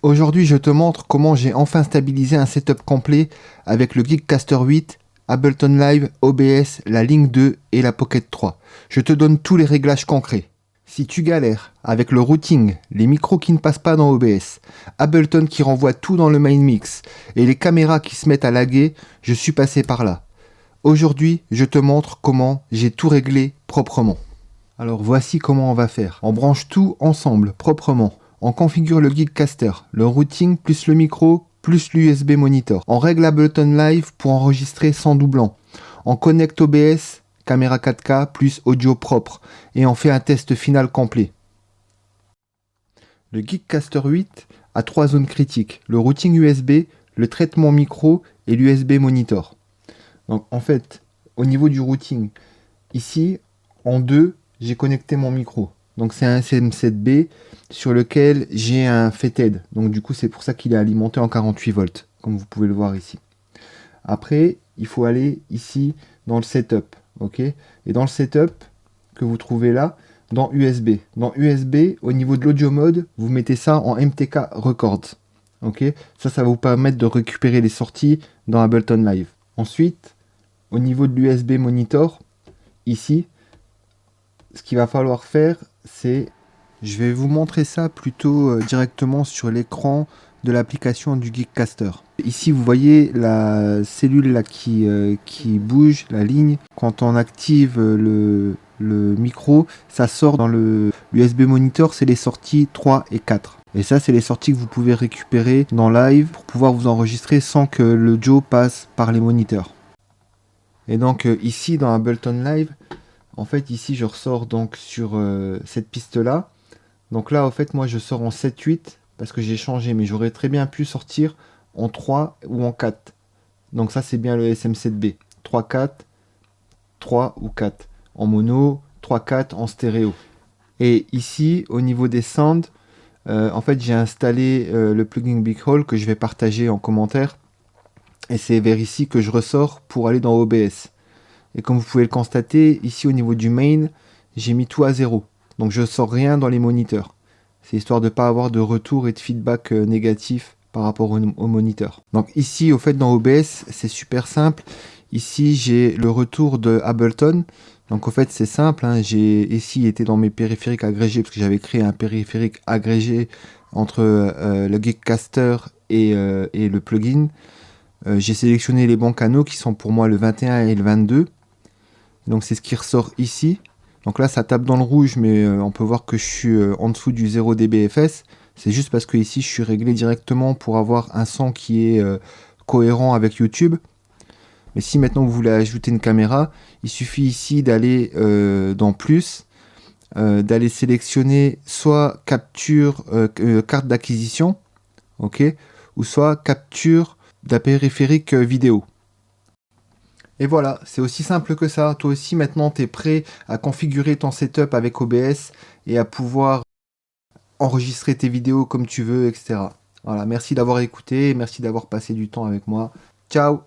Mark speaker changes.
Speaker 1: Aujourd'hui, je te montre comment j'ai enfin stabilisé un setup complet avec le Geekcaster 8, Ableton Live, OBS, la Link 2 et la Pocket 3. Je te donne tous les réglages concrets. Si tu galères avec le routing, les micros qui ne passent pas dans OBS, Ableton qui renvoie tout dans le main mix et les caméras qui se mettent à laguer, je suis passé par là. Aujourd'hui, je te montre comment j'ai tout réglé proprement. Alors voici comment on va faire. On branche tout ensemble, proprement. On configure le Geekcaster, le routing plus le micro plus l'USB monitor. On règle Ableton Live pour enregistrer sans doublon. On connecte OBS, caméra 4K plus audio propre. Et on fait un test final complet. Le Geekcaster 8 a 3 zones critiques. Le routing USB, le traitement micro et l'USB monitor. Donc en fait, au niveau du routing, ici, en 2, j'ai connecté mon micro. Donc c'est un SM7B sur lequel j'ai un FETED. Donc du coup c'est pour ça qu'il est alimenté en 48 volts, comme vous pouvez le voir ici. Après, il faut aller ici dans le setup. Ok. Et dans le setup que vous trouvez là, dans USB. Dans USB, au niveau de l'audio mode, vous mettez ça en MTK Records. Ok. Ça va vous permettre de récupérer les sorties dans Ableton Live. Ensuite, au niveau de l'USB monitor, ici, ce qu'il va falloir faire, c'est... Je vais vous montrer ça plutôt directement sur l'écran de l'application du Geekcaster. Ici, vous voyez la cellule là qui bouge, la ligne. Quand on active le micro, ça sort dans le USB monitor, c'est les sorties 3 et 4. Et ça, c'est les sorties que vous pouvez récupérer dans Live pour pouvoir vous enregistrer sans que le Joe passe par les moniteurs. Et donc ici, dans Ableton Live, en fait, ici, je ressors donc sur cette piste-là. Donc là, en fait, moi, je sors en 7-8 parce que j'ai changé, mais j'aurais très bien pu sortir en 3 ou en 4. Donc ça, c'est bien le SM7B. 3-4, 3 ou 4. En mono, 3-4 en stéréo. Et ici, au niveau des sounds, en fait, j'ai installé le plugin Big Hole que je vais partager en commentaire. Et c'est vers ici que je ressors pour aller dans OBS. Et comme vous pouvez le constater, ici au niveau du main, j'ai mis tout à 0. Donc je ne sors rien dans les moniteurs. C'est histoire de ne pas avoir de retour et de feedback négatif par rapport au moniteur. Donc ici, au fait, dans OBS, c'est super simple. Ici, j'ai le retour de Ableton. Donc au fait, c'est simple. Hein. J'ai ici été dans mes périphériques agrégés parce que j'avais créé un périphérique agrégé entre le Geekcaster et le plugin. J'ai sélectionné les bons canaux qui sont pour moi le 21 et le 22. Donc c'est ce qui ressort ici. Donc là ça tape dans le rouge, mais on peut voir que je suis en dessous du 0 dBFS. C'est juste parce que ici je suis réglé directement pour avoir un son qui est cohérent avec YouTube. Mais si maintenant vous voulez ajouter une caméra, il suffit ici d'aller dans plus, d'aller sélectionner soit capture carte d'acquisition, ok, ou soit capture d'un périphérique vidéo. Et voilà, c'est aussi simple que ça. Toi aussi, maintenant, tu es prêt à configurer ton setup avec OBS et à pouvoir enregistrer tes vidéos comme tu veux, etc. Voilà, merci d'avoir écouté, merci d'avoir passé du temps avec moi. Ciao!